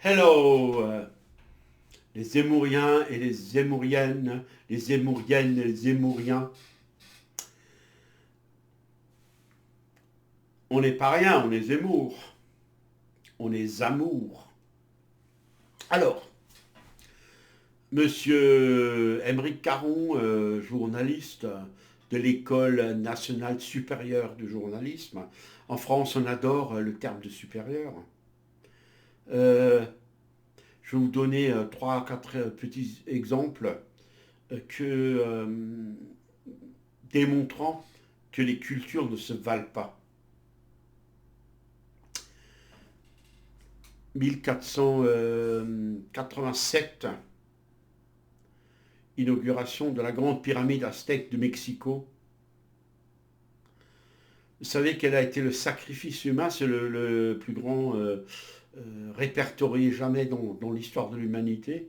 Hello, les Zémouriens et les Zémouriennes, les Zémouriennes et les Zémouriens. On n'est pas rien, on est Zemmour, on est Zamour. Alors, monsieur Émeric Caron, journaliste de l'École nationale supérieure du journalisme. En France, on adore le terme de supérieur. Euh, je vais vous donner trois, quatre petits exemples que démontrant que les cultures ne se valent pas. 1487, inauguration de la grande pyramide aztèque de Mexico. Vous savez quel a été le sacrifice humain? C'est le plus grand répertorié jamais dans l'histoire de l'humanité.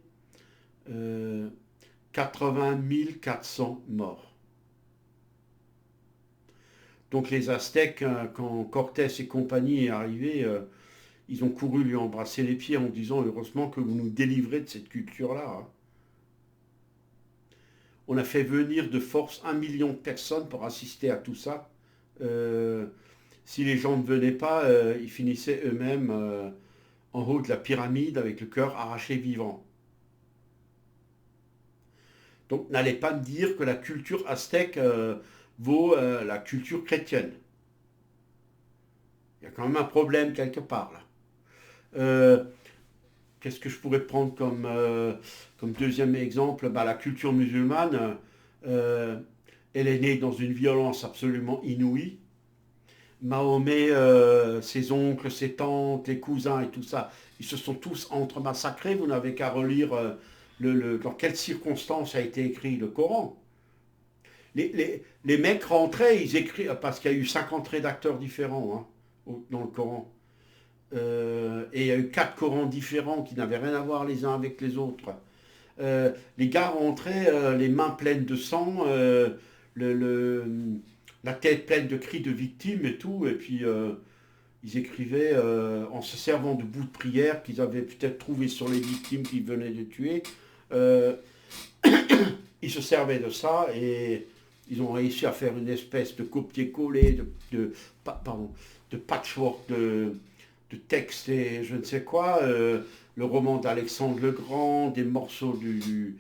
Euh, 80 400 morts. Donc les Aztèques, quand Cortés et compagnie est arrivé, ils ont couru lui embrasser les pieds en disant heureusement que vous nous délivrez de cette culture-là, hein. On a fait venir de force 1 million de personnes pour assister à tout ça. Euh, si les gens ne venaient pas, ils finissaient eux-mêmes en haut de la pyramide avec le cœur arraché vivant. Donc n'allez pas me dire que la culture aztèque vaut la culture chrétienne. Il y a quand même un problème quelque part là. Euh, Qu'est-ce que je pourrais prendre comme deuxième exemple? La culture musulmane, euh, elle est née dans une violence absolument inouïe. Mahomet, ses oncles, ses tantes, les cousins et tout ça, ils se sont tous entre-massacrés. Vous n'avez qu'à relire dans quelles circonstances a été écrit le Coran. Les mecs rentraient, ils écrivent, parce qu'il y a eu 50 rédacteurs différents dans le Coran. Et il y a eu 4 Corans différents qui n'avaient rien à voir les uns avec les autres. Les gars rentraient les mains pleines de sang, le, le- la tête pleine de cris de victimes et tout, et puis ils écrivaient en se servant de bouts de prière qu'ils avaient peut-être trouvé sur les victimes qu'ils venaient de tuer. Euh, ils se servaient de ça et ils ont réussi à faire une espèce de copier-coller, pardon, de patchwork de textes et je ne sais quoi. Le roman d'Alexandre le Grand, des morceaux du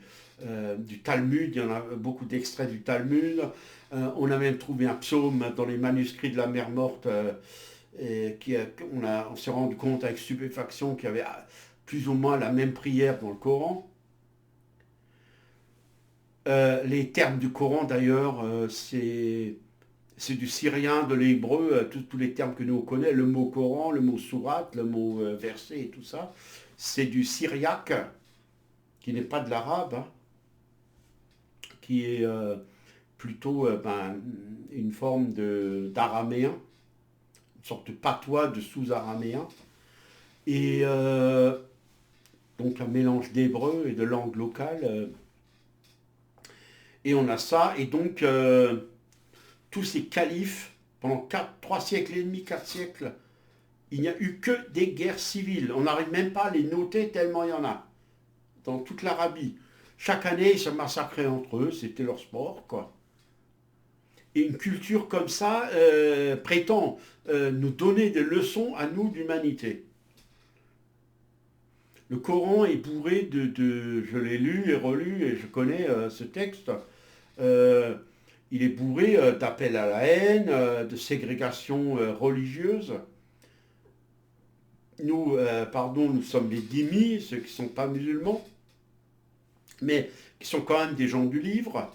Talmud, il y en a beaucoup d'extraits du Talmud. On a même trouvé un psaume dans les manuscrits de la mer morte et on s'est rendu compte avec stupéfaction qu'il y avait plus ou moins la même prière dans le Coran. Les termes du Coran d'ailleurs, c'est du syrien, de l'hébreu, tous les termes que nous on connaît, le mot Coran, le mot sourate, le mot verset et tout ça, c'est du syriaque, qui n'est pas de l'arabe, hein, qui est plutôt une forme d'araméen, une sorte de patois de sous-araméen, et donc un mélange d'hébreu et de langue locale, et on a ça, et donc tous ces califes, pendant 3 siècles et demi, 4 siècles, il n'y a eu que des guerres civiles. On n'arrive même pas à les noter tellement il y en a. Dans toute l'Arabie. Chaque année, ils se massacraient entre eux, c'était leur sport, quoi. Et une culture comme ça prétend nous donner des leçons à nous d'humanité. Le Coran est bourré je l'ai lu et relu et je connais ce texte. Euh, il est bourré d'appels à la haine, de ségrégation religieuse. Nous, nous sommes les dhimmis, ceux qui ne sont pas musulmans, mais qui sont quand même des gens du livre.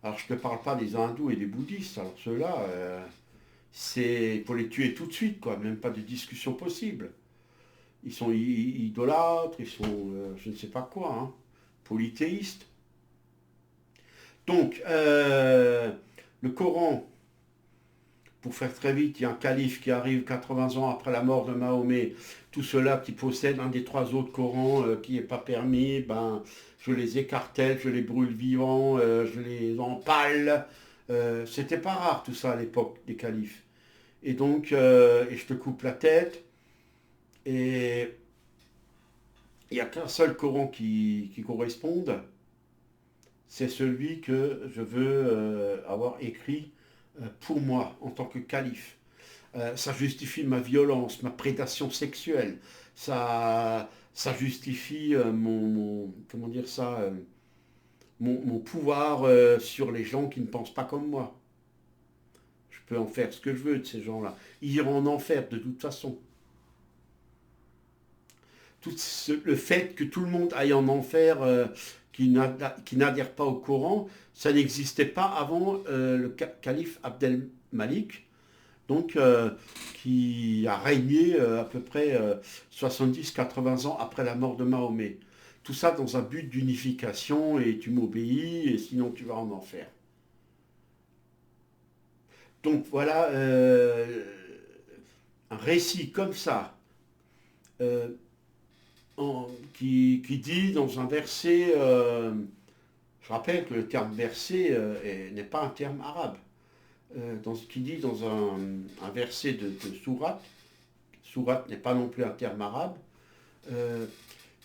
Alors je ne te parle pas des hindous et des bouddhistes, alors ceux-là, c'est pour les tuer tout de suite, quoi, même pas de discussion possible. Ils sont idolâtres, ils sont je ne sais pas quoi, hein, polythéistes. Donc, le Coran, pour faire très vite, il y a un calife qui arrive 80 ans après la mort de Mahomet. Tout ceux-là qui possèdent un des 3 autres Corans qui n'est pas permis, je les écartèle, je les brûle vivants, je les empale. C'était pas rare tout ça à l'époque des califes. Et donc, et je te coupe la tête. Et Il n'y a qu'un seul Coran qui corresponde, c'est celui que je veux avoir écrit pour moi en tant que calife. Ça justifie ma violence, ma prédation sexuelle, ça justifie comment dire ça, mon pouvoir sur les gens qui ne pensent pas comme moi. Je peux en faire ce que je veux de ces gens-là. Ils iront en enfer de toute façon. Le fait que tout le monde aille en enfer, qui n'adhère pas au Coran, ça n'existait pas avant le calife Abdel Malik, donc qui a régné à peu près 70-80 ans après la mort de Mahomet. Tout ça dans un but d'unification et tu m'obéis et sinon tu vas en enfer. Donc voilà un récit comme ça euh, qui dit dans un verset, je rappelle que le terme verset n'est pas un terme arabe, dans ce qui dit dans un verset de sourate, sourate n'est pas non plus un terme arabe, euh,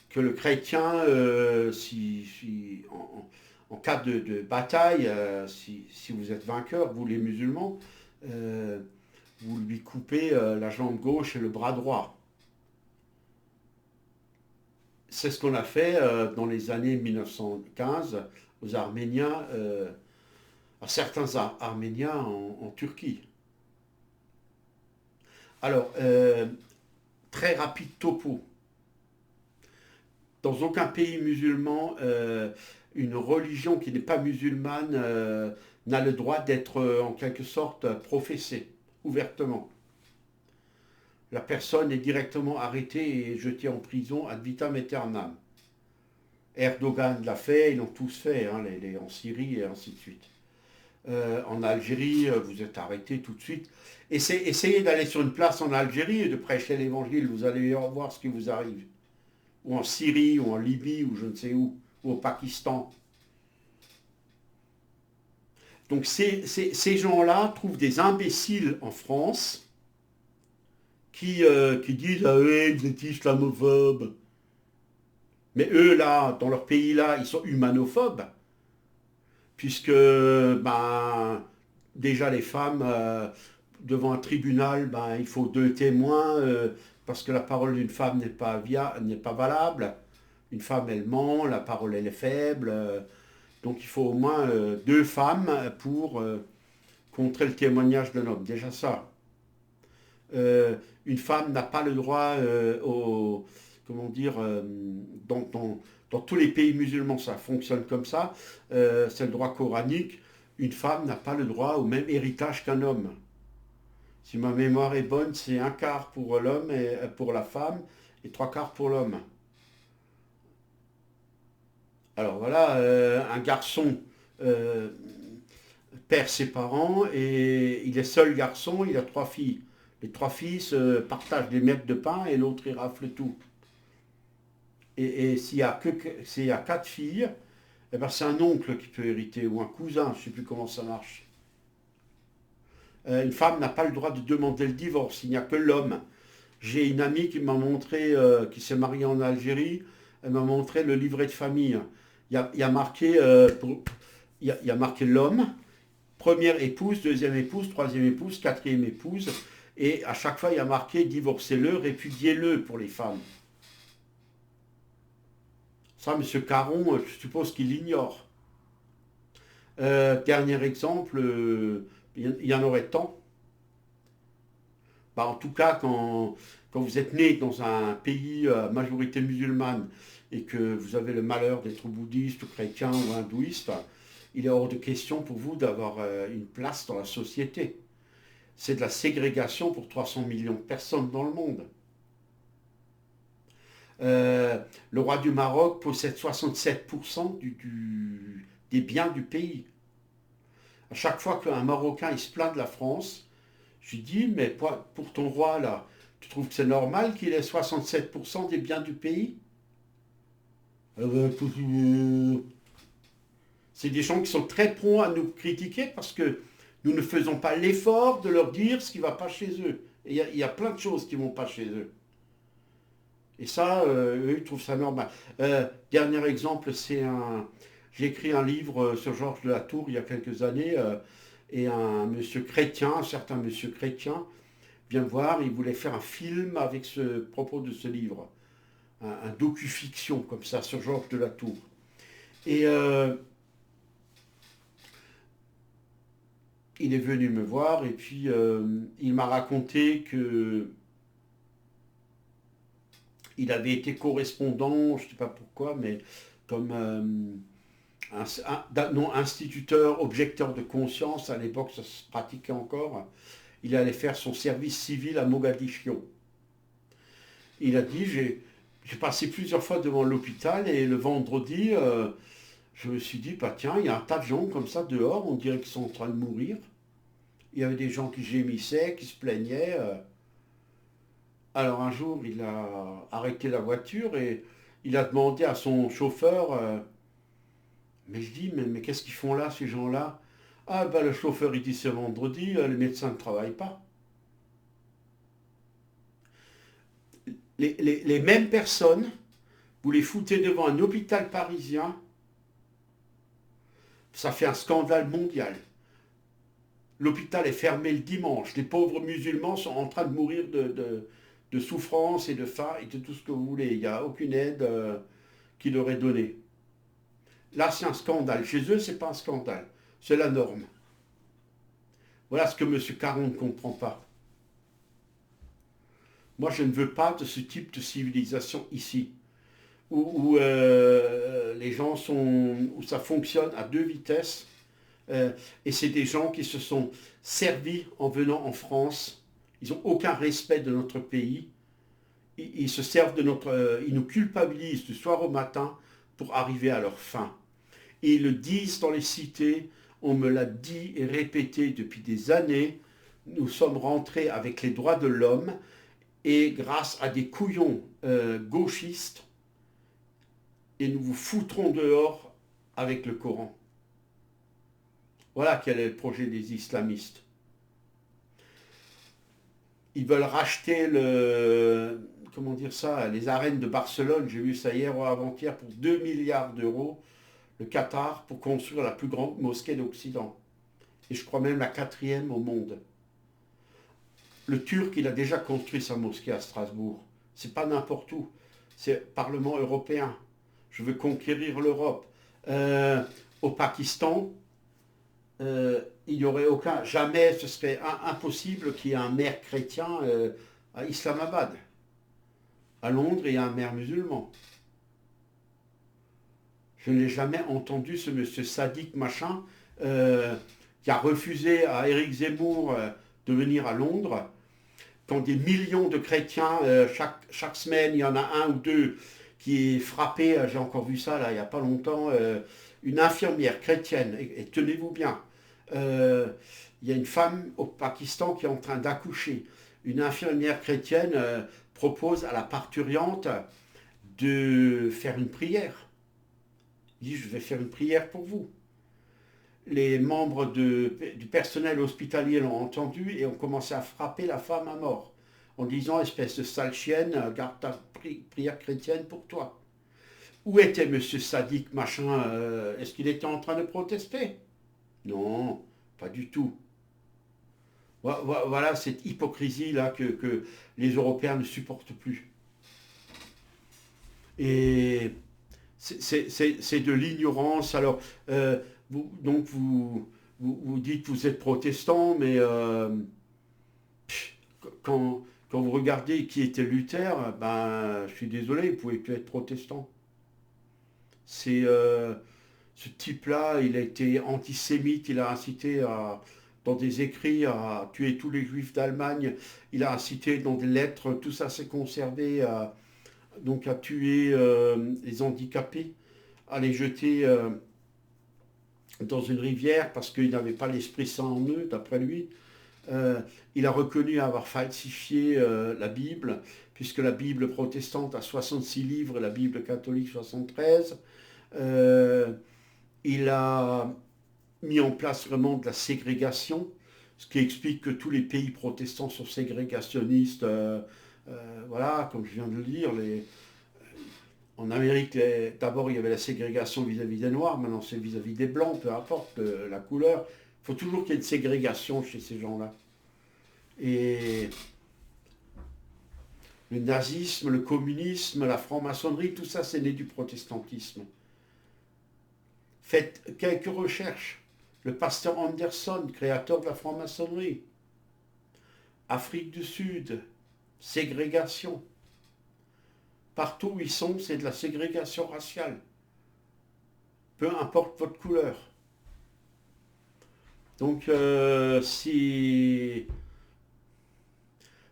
que le chrétien, en cas de bataille, si vous êtes vainqueur, vous les musulmans, euh, vous lui coupez la jambe gauche et le bras droit. C'est ce qu'on a fait dans les années 1915 aux Arméniens, à certains Arméniens en Turquie. Alors, très rapide topo. Dans aucun pays musulman, une religion qui n'est pas musulmane n'a le droit d'être en quelque sorte professée ouvertement. La personne est directement arrêtée et jetée en prison ad vitam aeternam. Erdogan l'a fait, ils l'ont tous fait, hein, en Syrie et ainsi de suite. En Algérie, vous êtes arrêté tout de suite. Essayez d'aller sur une place en Algérie et de prêcher l'évangile, vous allez voir ce qui vous arrive. Ou en Syrie, ou en Libye, ou je ne sais où, ou au Pakistan. Donc ces gens-là trouvent des imbéciles en France qui disent ah oui, vous êtes islamophobes. Mais eux, là, dans leur pays-là, ils sont humanophobes, puisque ben, déjà les femmes, devant un tribunal, ben, il faut deux témoins, parce que la parole d'une femme n'est pas valable. Une femme, elle ment, la parole, elle est faible. Donc il faut au moins deux femmes pour contrer le témoignage d'un homme. Déjà ça. Une femme n'a pas le droit comment dire, dans tous les pays musulmans, ça fonctionne comme ça, c'est le droit coranique, une femme n'a pas le droit au même héritage qu'un homme. Si ma mémoire est bonne, c'est un quart pour l'homme et pour la femme et trois quarts pour l'homme. Alors voilà, un garçon euh, perd ses parents et il est seul garçon, il a trois filles. Les trois filles se partagent des miettes de pain et l'autre il rafle tout. Et s'il y a quatre filles, eh ben c'est un oncle qui peut hériter ou un cousin, je ne sais plus comment ça marche. Une femme n'a pas le droit de demander le divorce, il n'y a que l'homme. J'ai une amie qui m'a montré, qui s'est mariée en Algérie, elle m'a montré le livret de famille. Il y a marqué, il y a marqué l'homme, première épouse, deuxième épouse, troisième épouse, quatrième épouse, et à chaque fois il y a marqué divorcez-le, répudiez-le pour les femmes. Ça, M. Caron, je suppose qu'il l'ignore. Dernier exemple, il y en aurait tant. Bah, en tout cas, quand vous êtes né dans un pays à majorité musulmane et que vous avez le malheur d'être bouddhiste ou chrétien ou hindouiste, il est hors de question pour vous d'avoir une place dans la société. C'est de la ségrégation pour 300 millions de personnes dans le monde. Le roi du Maroc possède 67% des biens du pays. À chaque fois qu'un Marocain il se plaint de la France, je lui dis, mais pour ton roi là, tu trouves que c'est normal qu'il ait 67% des biens du pays? C'est des gens qui sont très prompts à nous critiquer parce que nous ne faisons pas l'effort de leur dire ce qui ne va pas chez eux. Et il y a plein de choses qui ne vont pas chez eux. Et ça, eux, ils trouvent ça normal. Dernier exemple, j'ai écrit un livre sur Georges de la Tour il y a quelques années, et un monsieur chrétien, un certain monsieur chrétien, vient me voir, il voulait faire un film avec ce propos de ce livre, un docu-fiction comme ça sur Georges de la Tour. Et il est venu me voir et puis il m'a raconté que il avait été correspondant, je ne sais pas pourquoi, mais comme non, instituteur, objecteur de conscience, à l'époque ça se pratiquait encore, il allait faire son service civil à Mogadiscio. Il a dit, j'ai passé plusieurs fois devant l'hôpital et le vendredi, je me suis dit, bah tiens, il y a un tas de gens comme ça dehors, on dirait qu'ils sont en train de mourir. Il y avait des gens qui gémissaient, qui se plaignaient. Alors un jour, il a arrêté la voiture et il a demandé à son chauffeur, mais je dis, mais qu'est-ce qu'ils font là, ces gens-là? Ah ben le chauffeur, il dit, c'est vendredi, les médecins ne travaillent pas. Les mêmes personnes, vous les foutez devant un hôpital parisien, ça fait un scandale mondial. L'hôpital est fermé le dimanche. Les pauvres musulmans sont en train de mourir de souffrance et de faim et de tout ce que vous voulez. Il n'y a aucune aide qui leur est donnée. Là, c'est un scandale. Chez eux, ce n'est pas un scandale. C'est la norme. Voilà ce que M. Caron ne comprend pas. Moi, je ne veux pas de ce type de civilisation ici, où les gens sont, où ça fonctionne à deux vitesses. Et c'est des gens qui se sont servis en venant en France. Ils n'ont aucun respect de notre pays. Ils se servent de notre, ils nous culpabilisent du soir au matin pour arriver à leur fin. Et ils le disent dans les cités. On me l'a dit et répété depuis des années. Nous sommes rentrés avec les droits de l'homme et grâce à des couillons gauchistes, et nous vous foutrons dehors avec le Coran. Voilà quel est le projet des islamistes. Ils veulent racheter comment dire ça, les arènes de Barcelone, j'ai vu ça hier ou avant-hier, pour 2 milliards d'euros, le Qatar, pour construire la plus grande mosquée d'Occident. Et je crois même la 4e au monde. Le Turc, il a déjà construit sa mosquée à Strasbourg. C'est pas n'importe où. C'est Parlement européen. Je veux conquérir l'Europe. Au Pakistan, il n'y aurait aucun, jamais ce serait impossible qu'il y ait un maire chrétien à Islamabad. À Londres, il y a un maire musulman. Je n'ai jamais entendu ce monsieur sadique machin qui a refusé à Éric Zemmour de venir à Londres. Quand des millions de chrétiens, chaque semaine, il y en a un ou deux qui est frappé, j'ai encore vu ça là, il n'y a pas longtemps, une infirmière chrétienne, et tenez-vous bien, il y a une femme au Pakistan qui est en train d'accoucher. Une infirmière chrétienne propose à la parturiente de faire une prière. Il dit, je vais faire une prière pour vous. Les membres du personnel hospitalier l'ont entendu et ont commencé à frapper la femme à mort en disant, espèce de sale chienne, garde ta prière chrétienne pour toi. Où était monsieur sadique machin Est-ce qu'il était en train de protester? Non, pas du tout. Voilà cette hypocrisie-là que les Européens ne supportent plus. Et c'est de l'ignorance. Alors, donc vous dites que vous êtes protestant, mais quand vous regardez qui était Luther, ben, je suis désolé, vous ne pouvez plus être protestant. C'est ce type-là, il a été antisémite, il a incité dans des écrits à tuer tous les juifs d'Allemagne, il a incité dans des lettres, tout ça s'est conservé, donc à tuer les handicapés, à les jeter dans une rivière parce qu'ils n'avaient pas l'Esprit Saint en eux, d'après lui. Il a reconnu avoir falsifié la Bible, puisque la Bible protestante a 66 livres et la Bible catholique 73. Il a mis en place vraiment de la ségrégation, ce qui explique que tous les pays protestants sont ségrégationnistes voilà, comme je viens de le dire, en Amérique, d'abord il y avait la ségrégation vis-à-vis des Noirs, maintenant c'est vis-à-vis des Blancs, peu importe la couleur. Il faut toujours qu'il y ait une ségrégation chez ces gens-là. Et le nazisme, le communisme, la franc-maçonnerie, tout ça c'est né du protestantisme. Faites quelques recherches. Le pasteur Anderson, créateur de la franc-maçonnerie. Afrique du Sud, ségrégation. Partout où ils sont, c'est de la ségrégation raciale. Peu importe votre couleur. Donc, si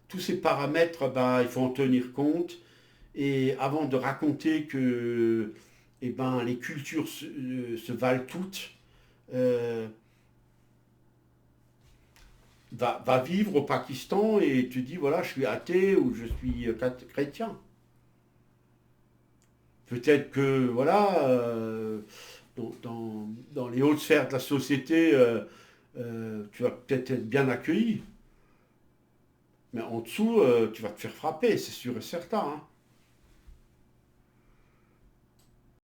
tous ces paramètres, bah, il faut en tenir compte. Et avant de raconter que eh ben, les cultures se valent toutes, euh, va vivre au Pakistan et tu dis, voilà, je suis athée ou je suis chrétien. Peut-être que, voilà, dans les hautes sphères de la société, tu vas peut-être être bien accueilli, mais en dessous, tu vas te faire frapper, c'est sûr et certain, hein.